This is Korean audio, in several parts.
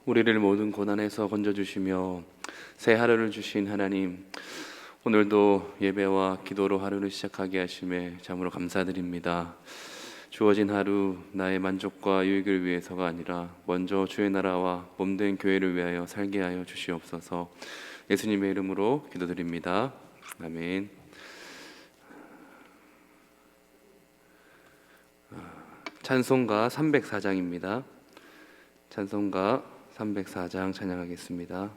우리를 모든 고난에서 건져주시며 새 하루를 주신 하나님, 오늘도 예배와 기도로 하루를 시작하게 하심에 참으로 감사드립니다. 주어진 하루 나의 만족과 유익을 위해서가 아니라 먼저 주의 나라와 몸된 교회를 위하여 살게 하여 주시옵소서. 예수님의 이름으로 기도드립니다. 아멘. 찬송가 304장입니다. 찬송가 304장 찬양하겠습니다.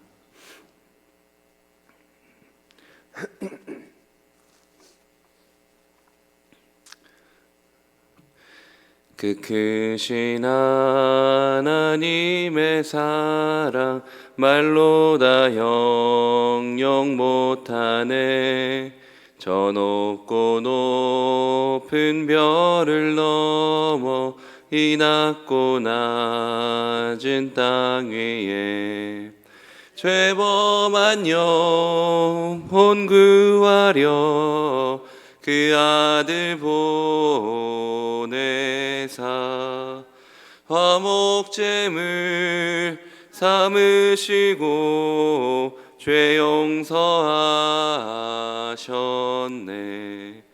그 크신 하나님의 사랑 말로 다 영영 못하네. 저 높고 높은 별을 넘어 이 낮고 낮은 땅 위에 죄범한 영혼 구하려 그 아들 보내사 화목제물 삼으시고 죄 용서하셨네.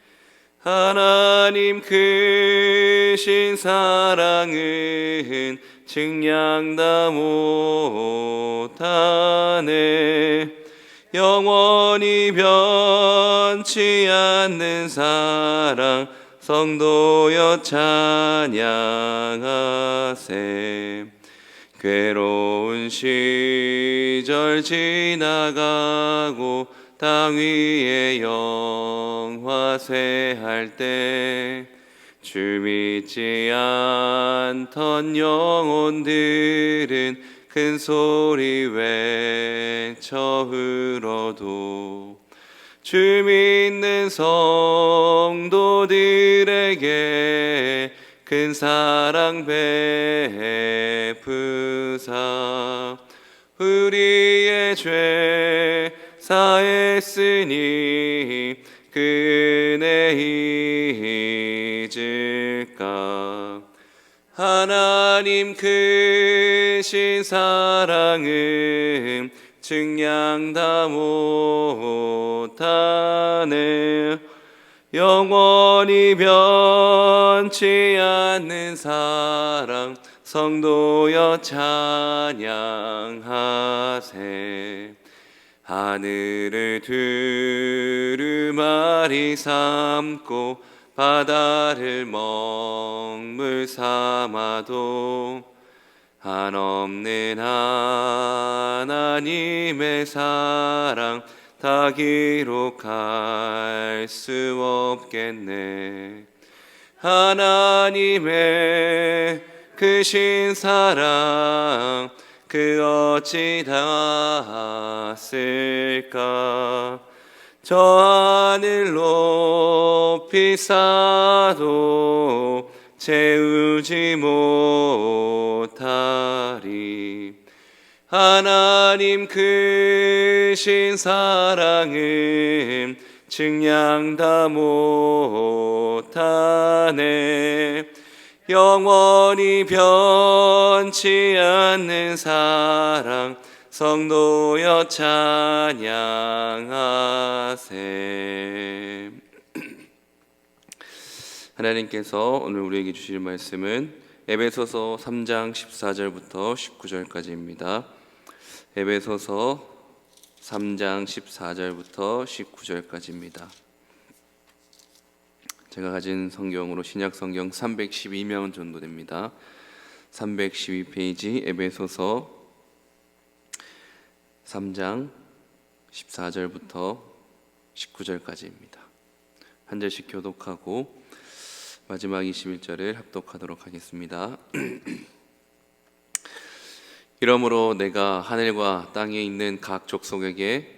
하나님 크신 사랑은 측량 다 못하네. 영원히 변치 않는 사랑 성도여 찬양하세. 괴로운 시절 지나가고 땅 위에 영화쇠할 때 주 믿지 않던 영혼들은 큰 소리 외쳐 울어도 주 믿는 성도들에게 큰 사랑 베푸사 우리의 죄 사했으니 그네 잊을까. 하나님 크신 사랑은 측량 다 못하네. 영원히 변치 않는 사랑 성도여 찬양하세. 하늘을 두루마리 삼고 바다를 먹물 삼아도 한없는 하나님의 사랑 다 기록할 수 없겠네. 하나님의 크신 사랑 그 어찌 다 쓸까. 저 하늘 높이 쌓아도 채우지 못하리. 하나님 크신 사랑은 측량 다 못하네. 영원히 변치 않는 사랑 성도여 찬양하세. 하나님께서 오늘 우리에게 주실 말씀은 에베소서 3장 14절부터 19절까지입니다. 에베소서 3장 14절부터 19절까지입니다. 제가 가진 성경으로 신약 성경 312면 정도 됩니다. 312페이지 에베소서 3장 14절부터 19절까지입니다. 한 절씩 교독하고 마지막 21절을 합독하도록 하겠습니다. 이러므로 내가 하늘과 땅에 있는 각 족속에게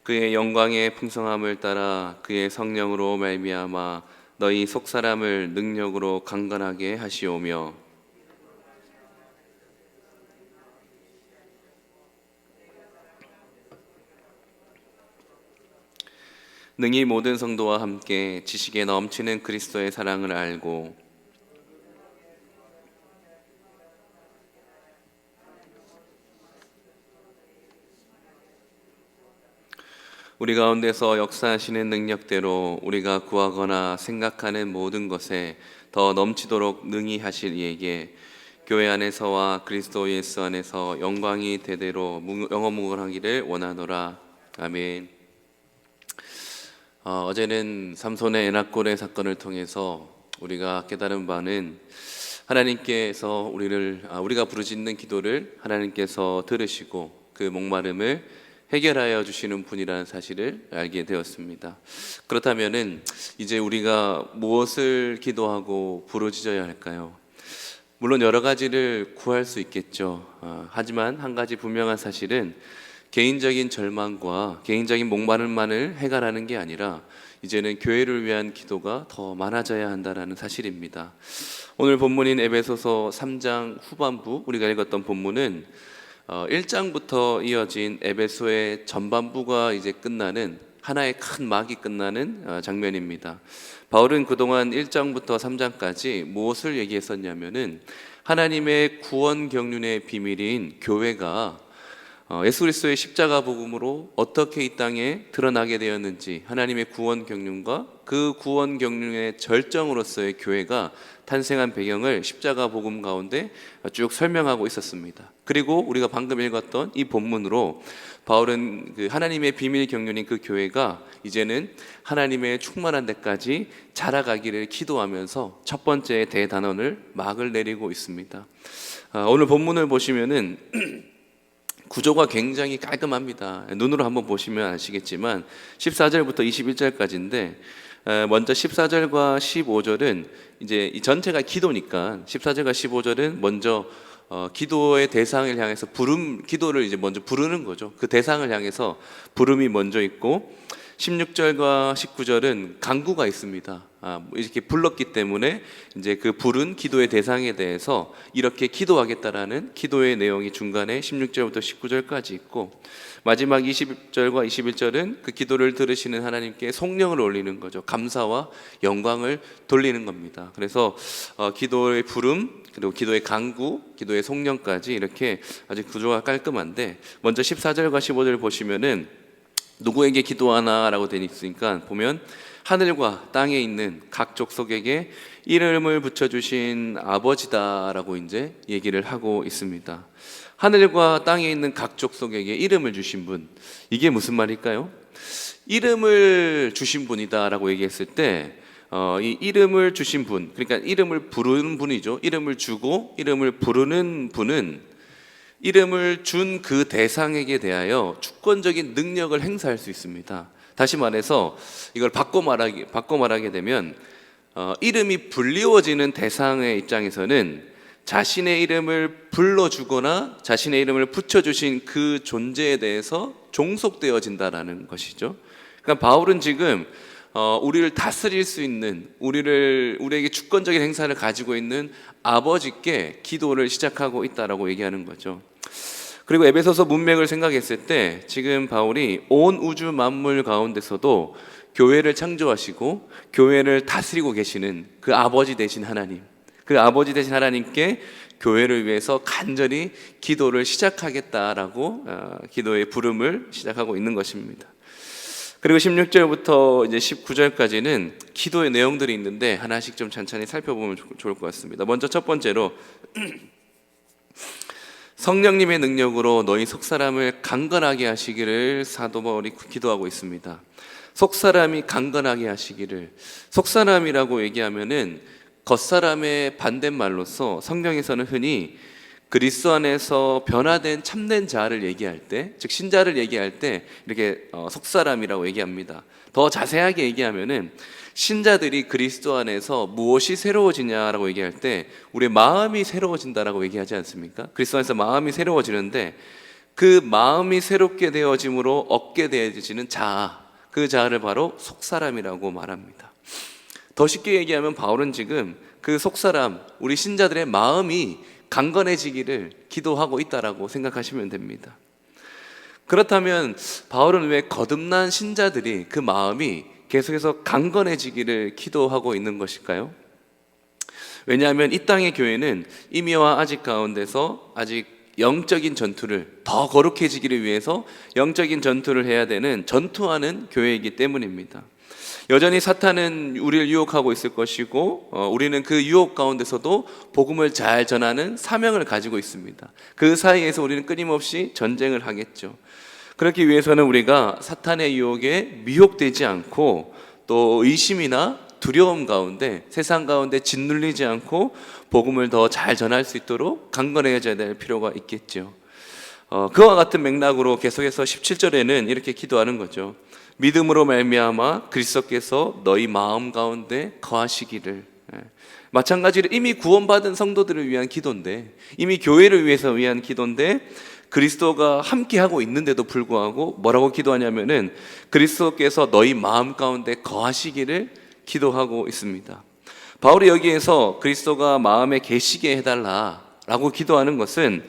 그의 영광의 풍성함을 따라 그의 성령으로 말미암아 너희 속사람을 능력으로 강건하게 하시오며 능히 모든 성도와 함께 지식에 넘치는 그리스도의 사랑을 알고 우리 가운데서 역사하시는 능력대로 우리가 구하거나 생각하는 모든 것에 더 넘치도록 능히 하실 이에게 교회 안에서와 그리스도 예수 안에서 영광이 대대로 영원무궁하기를 원하노라. 아멘. 어제는 삼손의 에나골의 사건을 통해서 우리가 깨달은 바는 하나님께서 우리가 부르짖는 기도를 하나님께서 들으시고 그 목마름을 해결하여 주시는 분이라는 사실을 알게 되었습니다. 그렇다면은 이제 우리가 무엇을 기도하고 부르짖어야 할까요? 물론 여러 가지를 구할 수 있겠죠. 하지만 한 가지 분명한 사실은 개인적인 절망과 개인적인 목마름만을 해결하는 게 아니라 이제는 교회를 위한 기도가 더 많아져야 한다는 사실입니다. 오늘 본문인 에베소서 3장 후반부 우리가 읽었던 본문은 1장부터 이어진 에베소의 전반부가 이제 끝나는 하나의 큰 막이 끝나는 장면입니다. 바울은 그동안 1장부터 3장까지 무엇을 얘기했었냐면은 하나님의 구원 경륜의 비밀인 교회가 예수 그리스도의 십자가 복음으로 어떻게 이 땅에 드러나게 되었는지, 하나님의 구원 경륜과 그 구원 경륜의 절정으로서의 교회가 탄생한 배경을 십자가 복음 가운데 쭉 설명하고 있었습니다. 그리고 우리가 방금 읽었던 이 본문으로 바울은 그 하나님의 비밀 경륜인 그 교회가 이제는 하나님의 충만한 데까지 자라가기를 기도하면서 첫 번째 대단원을 막을 내리고 있습니다. 오늘 본문을 보시면은 구조가 굉장히 깔끔합니다. 눈으로 한번 보시면 아시겠지만 14절부터 21절까지인데 먼저 14절과 15절은 이제 이 전체가 기도니까 14절과 15절은 먼저 기도의 대상을 향해서 기도를 이제 먼저 부르는 거죠. 그 대상을 향해서 부름이 먼저 있고 16절과 19절은 간구가 있습니다. 이렇게 불렀기 때문에 이제 그 부른 기도의 대상에 대해서 이렇게 기도하겠다라는 기도의 내용이 중간에 16절부터 19절까지 있고 마지막 20절과 21절은 그 기도를 들으시는 하나님께 성령을 올리는 거죠. 감사와 영광을 돌리는 겁니다. 그래서 기도의 부름, 그리고 기도의 간구, 기도의 성령까지 이렇게 아주 구조가 깔끔한데 먼저 14절과 15절 보시면은 누구에게 기도하나라고 되어 있으니까 보면 하늘과 땅에 있는 각 족속에게 이름을 붙여주신 아버지다라고 이제 얘기를 하고 있습니다. 하늘과 땅에 있는 각 족속에게 이름을 주신 분, 이게 무슨 말일까요? 이름을 주신 분이다라고 얘기했을 때 이 이름을 주신 분, 그러니까 이름을 부르는 분이죠. 이름을 주고 이름을 부르는 분은 이름을 준 그 대상에게 대하여 주권적인 능력을 행사할 수 있습니다. 다시 말해서 이걸 바꿔 말하게 되면 이름이 불리워지는 대상의 입장에서는 자신의 이름을 불러주거나 자신의 이름을 붙여주신 그 존재에 대해서 종속되어진다라는 것이죠. 그러니까 바울은 지금 우리를 다스릴 수 있는, 우리에게 주권적인 행사를 가지고 있는 아버지께 기도를 시작하고 있다라고 얘기하는 거죠. 그리고 에베소서 문맥을 생각했을 때 지금 바울이 온 우주 만물 가운데서도 교회를 창조하시고 교회를 다스리고 계시는 그 아버지 되신 하나님, 그 아버지 되신 하나님께 교회를 위해서 간절히 기도를 시작하겠다라고 기도의 부름을 시작하고 있는 것입니다. 그리고 16절부터 이제 19절까지는 기도의 내용들이 있는데 하나씩 좀 천천히 살펴보면 좋을 것 같습니다. 먼저 첫 번째로 성령님의 능력으로 너희 속사람을 강건하게 하시기를 사도 바울이 기도하고 있습니다. 속사람이 강건하게 하시기를, 속사람이라고 얘기하면은 겉사람의 반대말로서 성경에서는 흔히 그리스도 안에서 변화된 참된 자를 얘기할 때, 즉 신자를 얘기할 때 이렇게 속사람이라고 얘기합니다. 더 자세하게 얘기하면은 신자들이 그리스도 안에서 무엇이 새로워지냐라고 얘기할 때 우리의 마음이 새로워진다라고 얘기하지 않습니까? 그리스도 안에서 마음이 새로워지는데 그 마음이 새롭게 되어짐으로 얻게 되어지는 자아, 그 자아를 바로 속사람이라고 말합니다. 더 쉽게 얘기하면 바울은 지금 그 속사람, 우리 신자들의 마음이 강건해지기를 기도하고 있다라고 생각하시면 됩니다. 그렇다면 바울은 왜 거듭난 신자들이 그 마음이 계속해서 강건해지기를 기도하고 있는 것일까요? 왜냐하면 이 땅의 교회는 이미와 아직 가운데서 아직 영적인 전투를 더 거룩해지기를 위해서 영적인 전투를 해야 되는 전투하는 교회이기 때문입니다. 여전히 사탄은 우리를 유혹하고 있을 것이고 우리는 그 유혹 가운데서도 복음을 잘 전하는 사명을 가지고 있습니다. 그 사이에서 우리는 끊임없이 전쟁을 하겠죠. 그렇기 위해서는 우리가 사탄의 유혹에 미혹되지 않고 또 의심이나 두려움 가운데 세상 가운데 짓눌리지 않고 복음을 더 잘 전할 수 있도록 강건해져야 될 필요가 있겠죠. 그와 같은 맥락으로 계속해서 17절에는 이렇게 기도하는 거죠. 믿음으로 말미암아 그리스도께서 너희 마음 가운데 거하시기를. 마찬가지로 이미 구원받은 성도들을 위한 기도인데, 이미 교회를 위해서 위한 기도인데, 그리스도가 함께하고 있는데도 불구하고 뭐라고 기도하냐면은 그리스도께서 너희 마음 가운데 거하시기를 기도하고 있습니다. 바울이 여기에서 그리스도가 마음에 계시게 해달라라고 기도하는 것은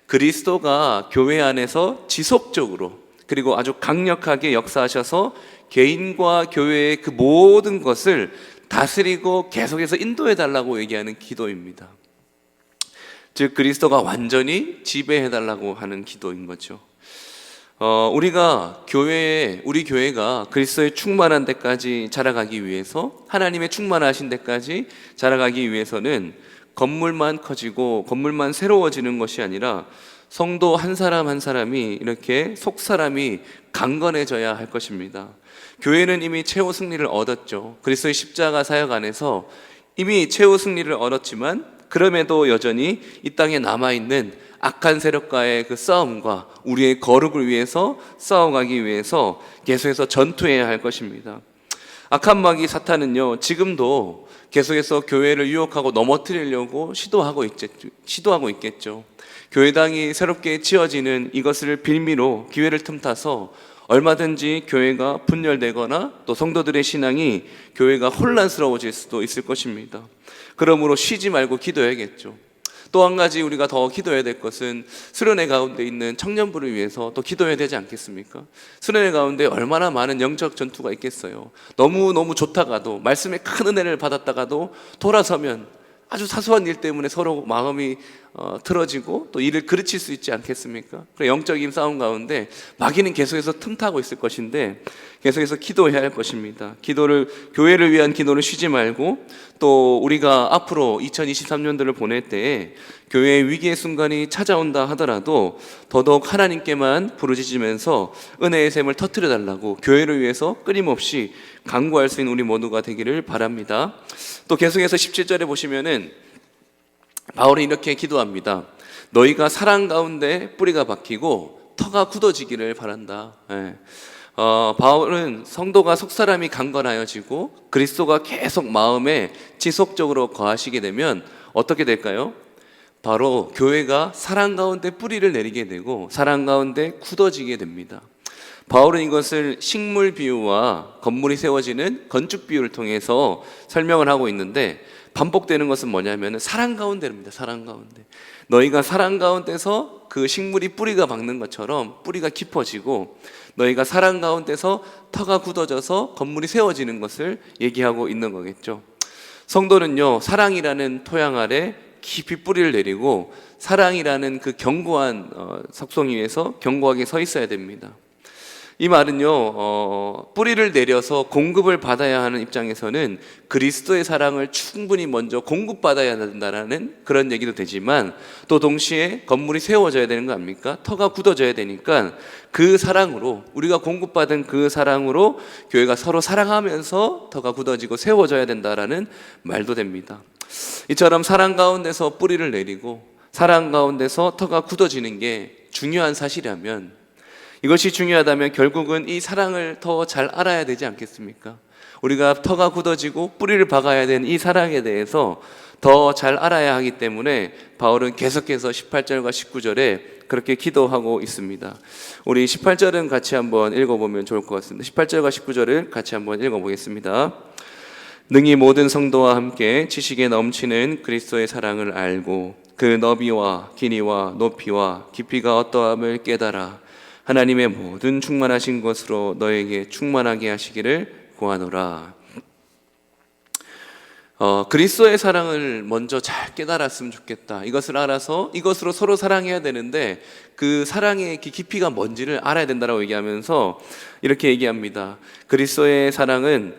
그리스도가 교회 안에서 지속적으로 그리고 아주 강력하게 역사하셔서 개인과 교회의 그 모든 것을 다스리고 계속해서 인도해달라고 얘기하는 기도입니다. 즉 그리스도가 완전히 지배해달라고 하는 기도인 거죠. 우리가 우리 교회가 그리스도의 충만한 데까지 자라가기 위해서, 하나님의 충만하신 데까지 자라가기 위해서는 건물만 커지고 건물만 새로워지는 것이 아니라 성도 한 사람 한 사람이 이렇게 속 사람이 강건해져야 할 것입니다. 교회는 이미 최후 승리를 얻었죠. 그리스도의 십자가 사역 안에서 이미 최후 승리를 얻었지만 그럼에도 여전히 이 땅에 남아있는 악한 세력과의 그 싸움과 우리의 거룩을 위해서 싸워가기 위해서 계속해서 전투해야 할 것입니다. 악한 마귀 사탄은요, 지금도 계속해서 교회를 유혹하고 넘어뜨리려고 시도하고 있겠죠. 교회당이 새롭게 지어지는 이것을 빌미로 기회를 틈타서 얼마든지 교회가 분열되거나 또 성도들의 신앙이 교회가 혼란스러워질 수도 있을 것입니다. 그러므로 쉬지 말고 기도해야겠죠. 또 한 가지 우리가 더 기도해야 될 것은 수련회 가운데 있는 청년부를 위해서 또 기도해야 되지 않겠습니까? 수련회 가운데 얼마나 많은 영적 전투가 있겠어요. 너무 좋다가도, 말씀의 큰 은혜를 받았다가도 돌아서면 아주 사소한 일 때문에 서로 마음이 틀어지고 또 일을 그르칠 수 있지 않겠습니까? 영적인 싸움 가운데 마귀는 계속해서 틈타고 있을 것인데 계속해서 기도해야 할 것입니다. 교회를 위한 기도를 쉬지 말고, 또 우리가 앞으로 2023년도를 보낼 때에 교회의 위기의 순간이 찾아온다 하더라도 더더욱 하나님께만 부르짖으면서 은혜의 샘을 터뜨려 달라고 교회를 위해서 끊임없이 간구할 수 있는 우리 모두가 되기를 바랍니다. 또 계속해서 17절에 보시면은 바울이 이렇게 기도합니다. 너희가 사랑 가운데 뿌리가 박히고 터가 굳어지기를 바란다. 바울은 성도가 속사람이 강건하여지고 그리스도가 계속 마음에 지속적으로 거하시게 되면 어떻게 될까요? 바로 교회가 사랑 가운데 뿌리를 내리게 되고 사랑 가운데 굳어지게 됩니다. 바울은 이것을 식물 비유와 건물이 세워지는 건축 비유를 통해서 설명을 하고 있는데, 반복되는 것은 뭐냐면 사랑 가운데입니다. 사랑 가운데. 너희가 사랑 가운데서 그 식물이 뿌리가 박는 것처럼 뿌리가 깊어지고, 너희가 사랑 가운데서 터가 굳어져서 건물이 세워지는 것을 얘기하고 있는 거겠죠. 성도는요, 사랑이라는 토양 아래 깊이 뿌리를 내리고 사랑이라는 그 견고한 석송 위에서 견고하게 서 있어야 됩니다. 이 말은요, 뿌리를 내려서 공급을 받아야 하는 입장에서는 그리스도의 사랑을 충분히 먼저 공급받아야 된다라는 그런 얘기도 되지만, 또 동시에 건물이 세워져야 되는 거 아닙니까? 터가 굳어져야 되니까 그 사랑으로, 우리가 공급받은 그 사랑으로 교회가 서로 사랑하면서 터가 굳어지고 세워져야 된다라는 말도 됩니다. 이처럼 사랑 가운데서 뿌리를 내리고 사랑 가운데서 터가 굳어지는 게 중요한 사실이라면, 이것이 중요하다면 결국은 이 사랑을 더 잘 알아야 되지 않겠습니까? 우리가 터가 굳어지고 뿌리를 박아야 되는 이 사랑에 대해서 더 잘 알아야 하기 때문에 바울은 계속해서 18절과 19절에 그렇게 기도하고 있습니다. 우리 18절은 같이 한번 읽어보면 좋을 것 같습니다. 18절과 19절을 같이 한번 읽어보겠습니다. 능히 모든 성도와 함께 지식에 넘치는 그리스도의 사랑을 알고 그 너비와 길이와 높이와 깊이가 어떠함을 깨달아 하나님의 모든 충만하신 것으로 너에게 충만하게 하시기를 구하노라. 그리스도의 사랑을 먼저 잘 깨달았으면 좋겠다. 이것을 알아서 이것으로 서로 사랑해야 되는데 그 사랑의 깊이가 뭔지를 알아야 된다라고 얘기하면서 이렇게 얘기합니다. 그리스도의 사랑은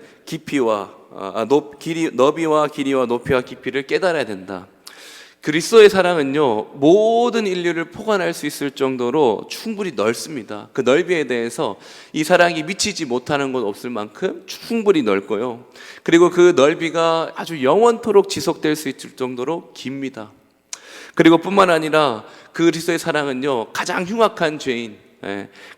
너비와 길이와 높이와 깊이를 깨달아야 된다. 그리스도의 사랑은요, 모든 인류를 포괄할 수 있을 정도로 충분히 넓습니다. 그 넓이에 대해서 이 사랑이 미치지 못하는 곳 없을 만큼 충분히 넓고요. 그리고 그 넓이가 아주 영원토록 지속될 수 있을 정도로 깁니다. 그리고 뿐만 아니라 그리스도의 사랑은요, 가장 흉악한 죄인,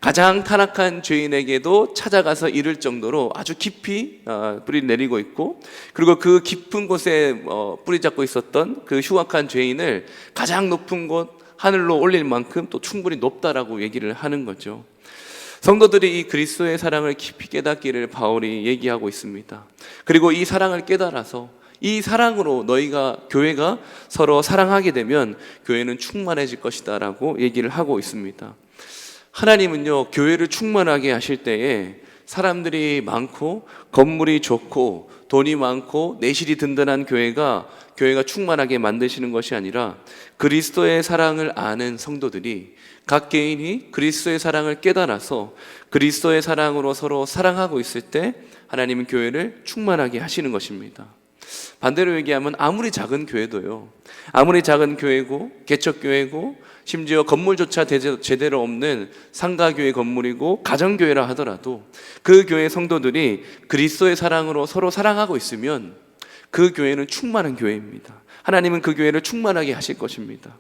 가장 타락한 죄인에게도 찾아가서 이를 정도로 아주 깊이 뿌리 내리고 있고, 그리고 그 깊은 곳에 뿌리 잡고 있었던 그 흉악한 죄인을 가장 높은 곳 하늘로 올릴 만큼 또 충분히 높다라고 얘기를 하는 거죠. 성도들이 이 그리스도의 사랑을 깊이 깨닫기를 바울이 얘기하고 있습니다. 그리고 이 사랑을 깨달아서 이 사랑으로 교회가 서로 사랑하게 되면 교회는 충만해질 것이다 라고 얘기를 하고 있습니다. 하나님은요, 교회를 충만하게 하실 때에 사람들이 많고 건물이 좋고 돈이 많고 내실이 든든한 교회가 충만하게 만드시는 것이 아니라 그리스도의 사랑을 아는 성도들이 각 개인이 그리스도의 사랑을 깨달아서 그리스도의 사랑으로 서로 사랑하고 있을 때 하나님은 교회를 충만하게 하시는 것입니다. 반대로 얘기하면 아무리 작은 교회도요, 아무리 작은 교회고 개척교회고 심지어 건물조차 제대로 없는 상가교회 건물이고 가정교회라 하더라도 그 교회 성도들이 그리스도의 사랑으로 서로 사랑하고 있으면 그 교회는 충만한 교회입니다. 하나님은 그 교회를 충만하게 하실 것입니다.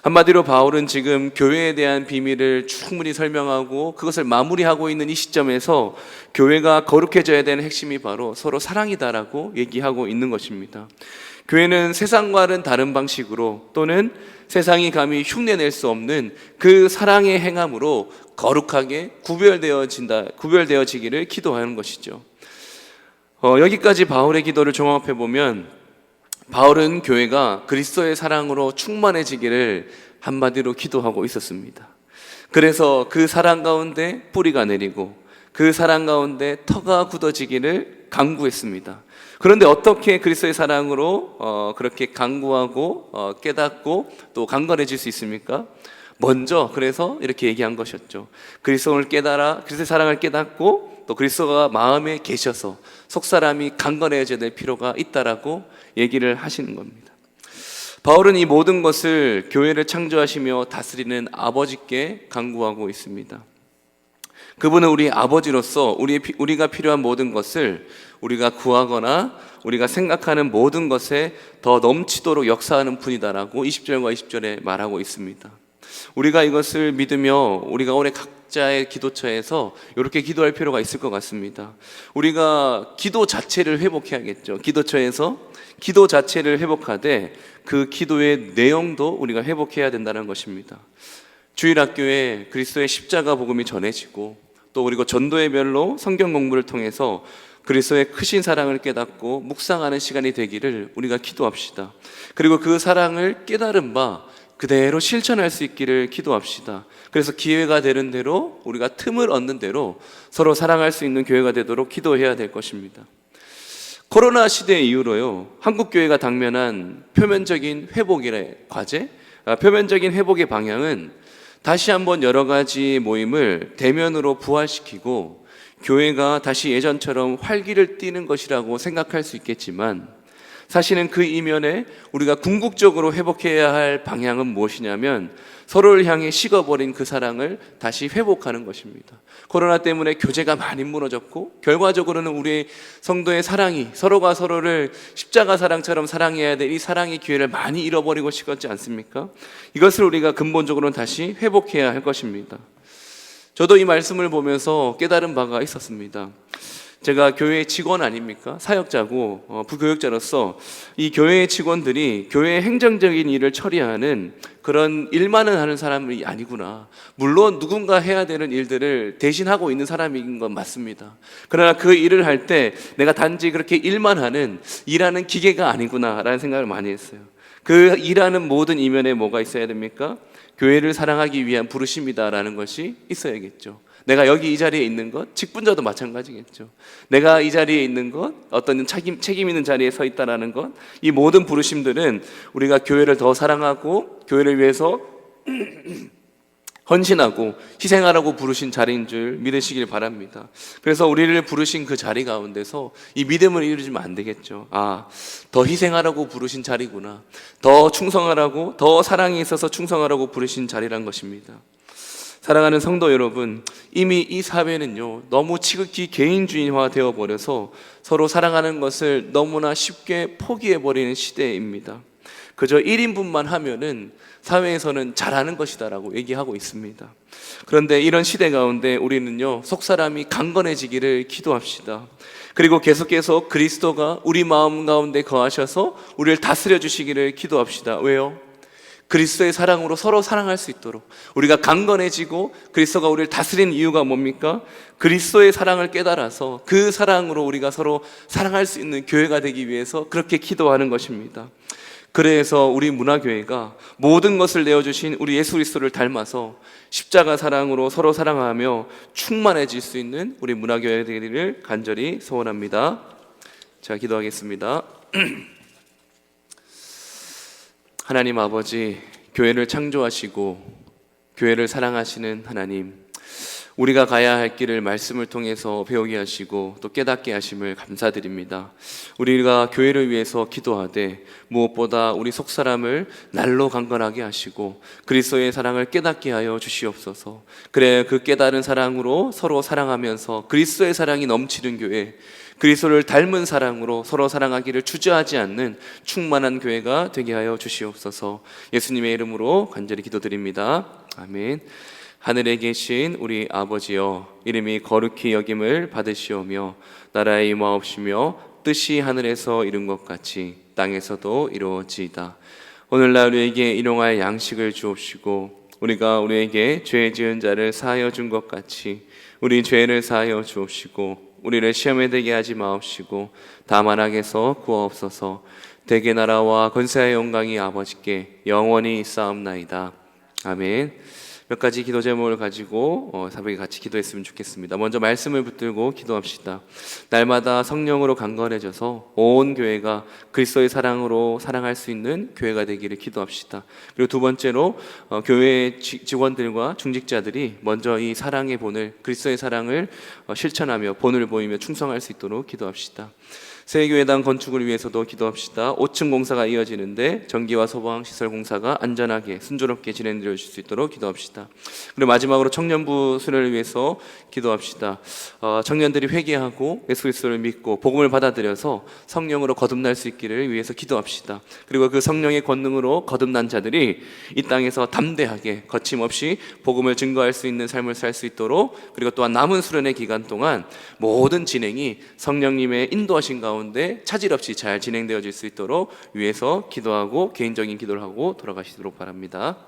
한마디로 바울은 지금 교회에 대한 비밀을 충분히 설명하고 그것을 마무리하고 있는 이 시점에서 교회가 거룩해져야 되는 핵심이 바로 서로 사랑이다라고 얘기하고 있는 것입니다. 교회는 세상과는 다른 방식으로 또는 세상이 감히 흉내낼 수 없는 그 사랑의 행함으로 거룩하게 구별되어지기를 기도하는 것이죠. 여기까지 바울의 기도를 종합해 보면 바울은 교회가 그리스도의 사랑으로 충만해지기를 한마디로 기도하고 있었습니다. 그래서 그 사랑 가운데 뿌리가 내리고 그 사랑 가운데 터가 굳어지기를 간구했습니다. 그런데 어떻게 그리스도의 사랑으로 그렇게 간구하고 깨닫고 또 강건해질 수 있습니까? 먼저 그래서 이렇게 얘기한 것이었죠. 그리스도의 사랑을 깨닫고 또 그리스도가 마음에 계셔서 속사람이 강건해져야 될 필요가 있다라고 얘기를 하시는 겁니다. 바울은 이 모든 것을 교회를 창조하시며 다스리는 아버지께 간구하고 있습니다. 그분은 우리 아버지로서 우리가 필요한 모든 것을 우리가 구하거나 우리가 생각하는 모든 것에 더 넘치도록 역사하는 분이다라고 20절과 20절에 말하고 있습니다. 우리가 이것을 믿으며 우리가 올해 각자의 기도처에서 이렇게 기도할 필요가 있을 것 같습니다. 우리가 기도 자체를 회복해야겠죠. 기도처에서 기도 자체를 회복하되 그 기도의 내용도 우리가 회복해야 된다는 것입니다. 주일학교에 그리스도의 십자가 복음이 전해지고 또 그리고 전도의 별로 성경 공부를 통해서 그리스도의 크신 사랑을 깨닫고 묵상하는 시간이 되기를 우리가 기도합시다. 그리고 그 사랑을 깨달은 바 그대로 실천할 수 있기를 기도합시다. 그래서 기회가 되는 대로 우리가 틈을 얻는 대로 서로 사랑할 수 있는 교회가 되도록 기도해야 될 것입니다. 코로나 시대 이후로요, 한국교회가 당면한 표면적인 회복의 과제, 표면적인 회복의 방향은 다시 한번 여러 가지 모임을 대면으로 부활시키고 교회가 다시 예전처럼 활기를 띠는 것이라고 생각할 수 있겠지만 사실은 그 이면에 우리가 궁극적으로 회복해야 할 방향은 무엇이냐면 서로를 향해 식어버린 그 사랑을 다시 회복하는 것입니다. 코로나 때문에 교제가 많이 무너졌고 결과적으로는 우리 성도의 사랑이 서로가 서로를 십자가 사랑처럼 사랑해야 될 이 사랑의 기회를 많이 잃어버리고 식었지 않습니까? 이것을 우리가 근본적으로는 다시 회복해야 할 것입니다. 저도 이 말씀을 보면서 깨달은 바가 있었습니다. 제가 교회의 직원 아닙니까? 사역자고 부교육자로서 이 교회의 직원들이 교회의 행정적인 일을 처리하는 그런 일만은 하는 사람이 아니구나. 물론 누군가 해야 되는 일들을 대신하고 있는 사람인 건 맞습니다. 그러나 그 일을 할 때 내가 단지 그렇게 일하는 기계가 아니구나라는 생각을 많이 했어요. 그 일하는 모든 이면에 뭐가 있어야 됩니까? 교회를 사랑하기 위한 부르심이다라는 것이 있어야겠죠. 내가 여기 이 자리에 있는 것, 직분자도 마찬가지겠죠. 내가 이 자리에 있는 것, 어떤 책임 있는 자리에 서 있다라는 것, 이 모든 부르심들은 우리가 교회를 더 사랑하고 교회를 위해서 헌신하고 희생하라고 부르신 자리인 줄 믿으시길 바랍니다. 그래서 우리를 부르신 그 자리 가운데서 이 믿음을 이루어지면 안 되겠죠. 더 희생하라고 부르신 자리구나. 더 충성하라고, 더 사랑이 있어서 충성하라고 부르신 자리란 것입니다. 사랑하는 성도 여러분, 이미 이 사회는요, 너무 지극히 개인주의화 되어 버려서 서로 사랑하는 것을 너무나 쉽게 포기해버리는 시대입니다. 그저 1인분만 하면은 사회에서는 잘하는 것이다라고 얘기하고 있습니다. 그런데 이런 시대 가운데 우리는요, 속사람이 강건해지기를 기도합시다. 그리고 계속해서 그리스도가 우리 마음 가운데 거하셔서 우리를 다스려 주시기를 기도합시다. 왜요? 그리스도의 사랑으로 서로 사랑할 수 있도록 우리가 강건해지고 그리스도가 우리를 다스리는 이유가 뭡니까? 그리스도의 사랑을 깨달아서 그 사랑으로 우리가 서로 사랑할 수 있는 교회가 되기 위해서 그렇게 기도하는 것입니다. 그래서 우리 문화교회가 모든 것을 내어주신 우리 예수 그리스도를 닮아서 십자가 사랑으로 서로 사랑하며 충만해질 수 있는 우리 문화교회 되기를 간절히 소원합니다. 자, 기도하겠습니다. 하나님 아버지, 교회를 창조하시고 교회를 사랑하시는 하나님, 우리가 가야 할 길을 말씀을 통해서 배우게 하시고 또 깨닫게 하심을 감사드립니다. 우리가 교회를 위해서 기도하되 무엇보다 우리 속사람을 날로 강건하게 하시고 그리스도의 사랑을 깨닫게 하여 주시옵소서. 그래, 그 깨달은 사랑으로 서로 사랑하면서 그리스도의 사랑이 넘치는 교회, 그리스도를 닮은 사랑으로 서로 사랑하기를 주저하지 않는 충만한 교회가 되게 하여 주시옵소서. 예수님의 이름으로 간절히 기도드립니다. 아멘. 하늘에 계신 우리 아버지여, 이름이 거룩히 여김을 받으시오며 나라의 임하옵시며 뜻이 하늘에서 이룬 것 같이 땅에서도 이루어지이다. 오늘날 우리에게 일용할 양식을 주옵시고 우리가 우리에게 죄 지은 자를 사하여 준 것 같이 우리 죄를 사하여 주옵시고 우리를 시험에 들게 하지 마옵시고 다만 악에서 구하옵소서. 대개 나라와 권세와 영광이 아버지께 영원히 있사옵나이다. 아멘. 몇 가지 기도 제목을 가지고 새벽에 같이 기도했으면 좋겠습니다. 먼저 말씀을 붙들고 기도합시다. 날마다 성령으로 강건해져서 온 교회가 그리스도의 사랑으로 사랑할 수 있는 교회가 되기를 기도합시다. 그리고 두 번째로 교회 직원들과 중직자들이 먼저 이 사랑의 본을, 그리스도의 사랑을 실천하며 본을 보이며 충성할 수 있도록 기도합시다. 세계교회당 건축을 위해서도 기도합시다. 5층 공사가 이어지는데 전기와 소방 시설 공사가 안전하게 순조롭게 진행되어 줄 수 있도록 기도합시다. 그리고 마지막으로 청년부 수련을 위해서 기도합시다. 청년들이 회개하고 예수 그리스도를 믿고 복음을 받아들여서 성령으로 거듭날 수 있기를 위해서 기도합시다. 그리고 그 성령의 권능으로 거듭난 자들이 이 땅에서 담대하게 거침없이 복음을 증거할 수 있는 삶을 살 수 있도록, 그리고 또한 남은 수련의 기간 동안 모든 진행이 성령님의 인도하신 가운데 차질 없이 잘 진행되어질 수 있도록 위해서 기도하고 개인적인 기도를 하고 돌아가시도록 바랍니다.